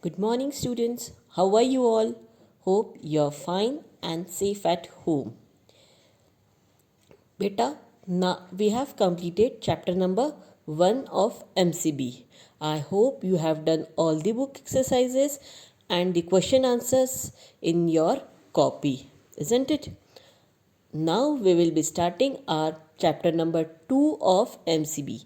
Good morning, students. How are you all? Hope you're fine and safe at home. Beta, now we have completed chapter number 1 of MCB. I hope you have done all the book exercises and the question answers in your copy, isn't it? Now we will be starting our chapter number 2 of MCB.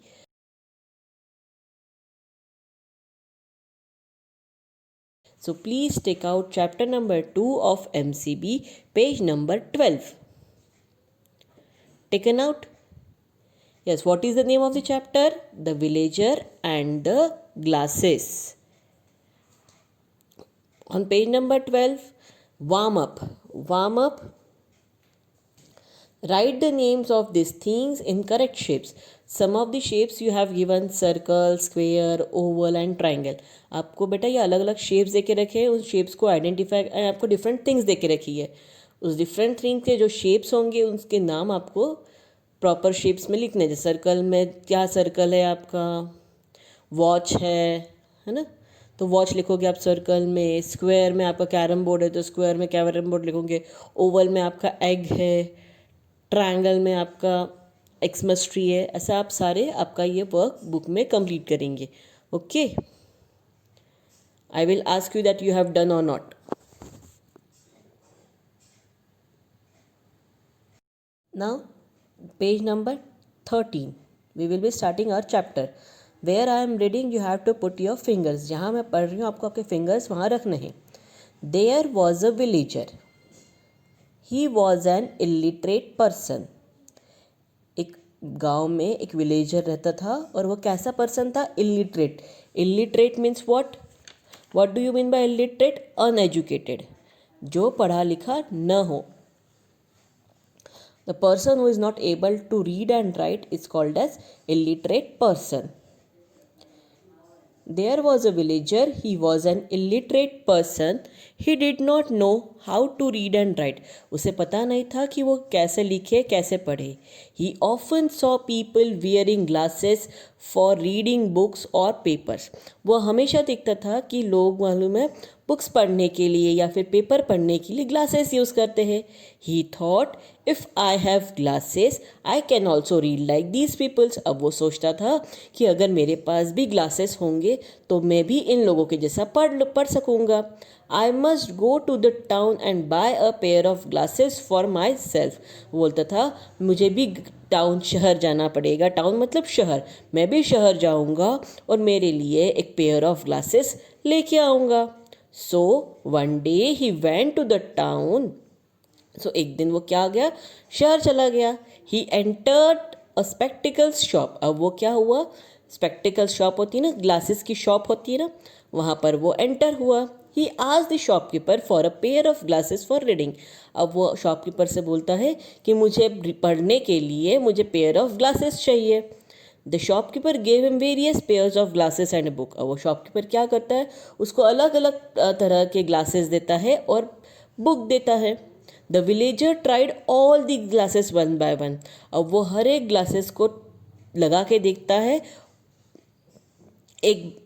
So please take out chapter number 2 of MCB, page number 12. Taken out? Yes, what is the name of the chapter? The Villager and the Glasses. On page number 12, warm up. Warm up. Write the names of these things in correct shapes. Some of the shapes you have given circle, square, oval and triangle. आपको बेटा ये अलग अलग shapes दे के रखे हैं. उन shapes को आइडेंटिफाई आपको डिफरेंट थिंग्स दे के रखी है. उस डिफरेंट थिंग के जो शेप्स होंगे उसके नाम आपको प्रॉपर शेप्स में लिखने हैं. सर्कल में क्या सर्कल है आपका, वॉच है ना, तो वॉच लिखोगे आप सर्कल में. स्क्वायर में आपका कैरम बोर्ड है तो स्क्वायर में कैरम बोर्ड लिखोगे. ओवल में आपका एग है. ट्रायंगल में आपका एक्समस ट्री है. ऐसा आप सारे आपका ये वर्क बुक में कंप्लीट करेंगे. Okay, I will ask you that you have done और not. Now page number 13 we will be starting our chapter. Where I am reading you have to put your fingers. जहाँ मैं पढ़ रही हूँ आपको आपके fingers वहाँ रखने हैं. There was a villager. He was an illiterate person. एक गांव में एक विलेजर रहता था और वो कैसा पर्सन था? Illiterate. Illiterate means what? What do you mean by illiterate? Uneducated, जो पढ़ा लिखा न हो. The person who is not able to read and write is called as illiterate person. There was a villager. He was an illiterate person. He did not know how to read and write. उसे पता नहीं था कि वो कैसे लिखे कैसे पढ़े. He often saw people wearing glasses for reading books or papers. वो हमेशा देखता था कि लोग मालूम है बुक्स पढ़ने के लिए या फिर पेपर पढ़ने के लिए ग्लासेस यूज़ करते हैं. He thought if I have glasses I can also read like these peoples. अब वो सोचता था कि अगर मेरे पास भी ग्लासेस होंगे तो मैं भी इन लोगों के जैसा पढ़ सकूँगा. I must go to the town and buy a pair of glasses for myself. बोलता था मुझे भी टाउन शहर जाना पड़ेगा. टाउन मतलब शहर. मैं भी शहर जाऊँगा और मेरे लिए एक पेयर ऑफ ग्लासेस लेके आऊँगा. So one day he went to the town. So एक दिन वो क्या गया? शहर चला गया. He entered a spectacles shop. अब वो क्या हुआ? स्पेक्टिकल्स शॉप होती है ना, ग्लासेस की शॉप होती है ना, वहाँ पर वो एंटर हुआ. He asked the shopkeeper for a pair of glasses for reading. अब वो शॉपकीपर से बोलता है कि मुझे पढ़ने के लिए मुझे पेयर ऑफ ग्लासेस चाहिए. The shopkeeper gave him various pairs of glasses and a book. अब वो शॉपकीपर क्या करता है? उसको अलग अलग तरह के ग्लासेस देता है और बुक देता है. The villager tried all the glasses one by one. अब वो हर एक ग्लासेस को लगा के देखता है एक,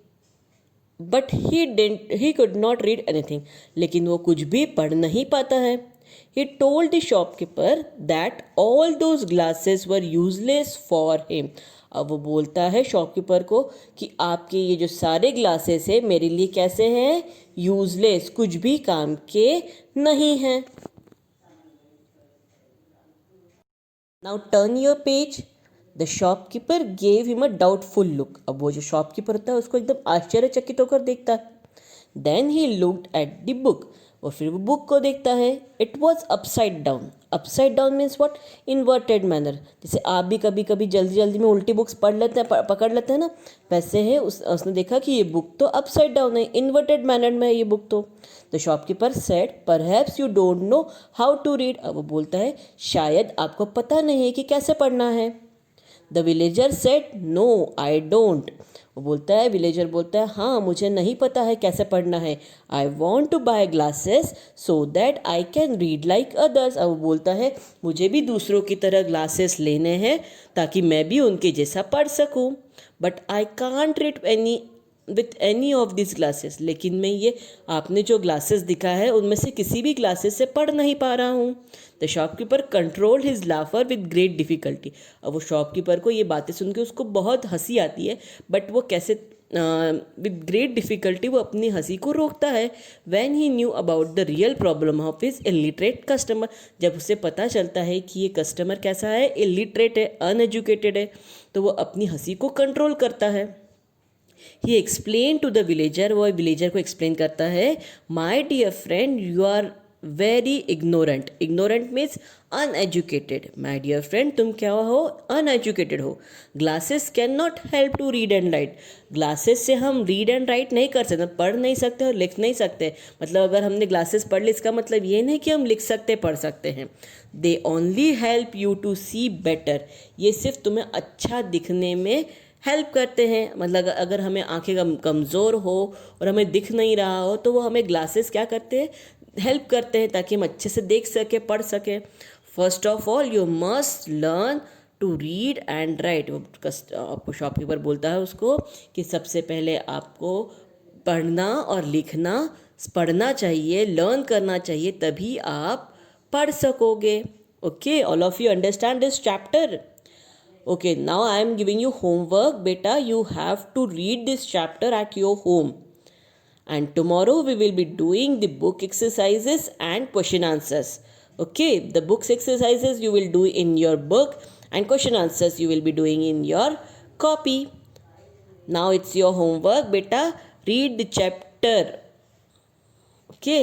but he could not read anything. लेकिन वो कुछ भी पढ़ नहीं पाता है. He told the shopkeeper that all those glasses were useless for him. अब वो बोलता है शॉपकीपर को कि आपके ये जो सारे ग्लासेस है मेरे लिए कैसे हैं? यूजलेस, कुछ भी काम के नहीं हैं. Now turn your page. The shopkeeper gave him a doubtful look. अब वो जो शॉपकीपर होता है उसको एकदम आश्चर्यचकित होकर देखता है. Then he looked at the book. और फिर वो बुक को देखता है. It was upside down. Upside down means what? Inverted manner. जैसे आप भी कभी कभी जल्दी जल्दी में उल्टी बुक्स पढ़ लेते हैं, पकड़ लेते हैं ना, वैसे है. उसने देखा कि ये बुक तो अपसाइड डाउन है, इन्वर्टेड मैनर में है ये बुक तो. The shopkeeper said perhaps you don't know how to read. अब वो बोलता है शायद आपको पता नहीं है कि कैसे पढ़ना है. The villager said no I don't. वो बोलता है, विलेजर बोलता है हाँ मुझे नहीं पता है कैसे पढ़ना है. I want to buy glasses so that I can read like others. अब वो बोलता है मुझे भी दूसरों की तरह ग्लासेस लेने हैं ताकि मैं भी उनके जैसा पढ़ सकूँ. But I can't read any with any of this glasses, लेकिन मैं ये आपने जो ग्लासेस दिखा है उनमें से किसी भी ग्लासेस से पढ़ नहीं पा रहा हूँ। The shopkeeper control his लाफर with great difficulty. अब वो शॉपकीपर को ये बातें सुन के उसको बहुत हंसी आती है, बट वो कैसे विद ग्रेट डिफिकल्टी वो अपनी हंसी को रोकता है। When he knew about the real problem of his illiterate customer, जब उसे पता चलता है कि ये कस्टमर कैसा है, इलिटरेट है, अनएजुकेटेड है, तो वो अपनी हंसी को कंट्रोल करता है। He explain to the villager, वो विलेजर को एक्सप्लेन करता है, my dear friend you are very ignorant. Ignorant means uneducated. My dear friend तुम क्या हो, अनएजुकेटेड हो। Glasses can not help to read and write. Glasses से हम रीड एंड राइट नहीं कर सकते, पढ़ नहीं सकते और लिख नहीं सकते। मतलब अगर हमने ग्लासेस पढ़ ली इसका मतलब ये नहीं कि हम लिख सकते पढ़ सकते हैं। They only help you to see better. ये सिर्फ तुम्हें अच्छा दिखने में हेल्प करते हैं। मतलब अगर हमें आंखें कमज़ोर हो और हमें दिख नहीं रहा हो तो वो हमें ग्लासेस क्या करते हैं, हेल्प करते हैं ताकि हम अच्छे से देख सके, पढ़ सके। First of all you must learn to read and write. वो शॉपकीपर बोलता है उसको कि सबसे पहले आपको पढ़ना और लिखना, पढ़ना चाहिए, लर्न करना चाहिए, तभी आप पढ़ सकोगे। Okay, all of you understand this chapter? Okay, now I am giving you homework. Beta, you have to read this chapter at your home. And tomorrow we will be doing the book exercises and question answers. Okay, the books exercises you will do in your book and question answers you will be doing in your copy. Now it's your homework. Beta, read the chapter. Okay.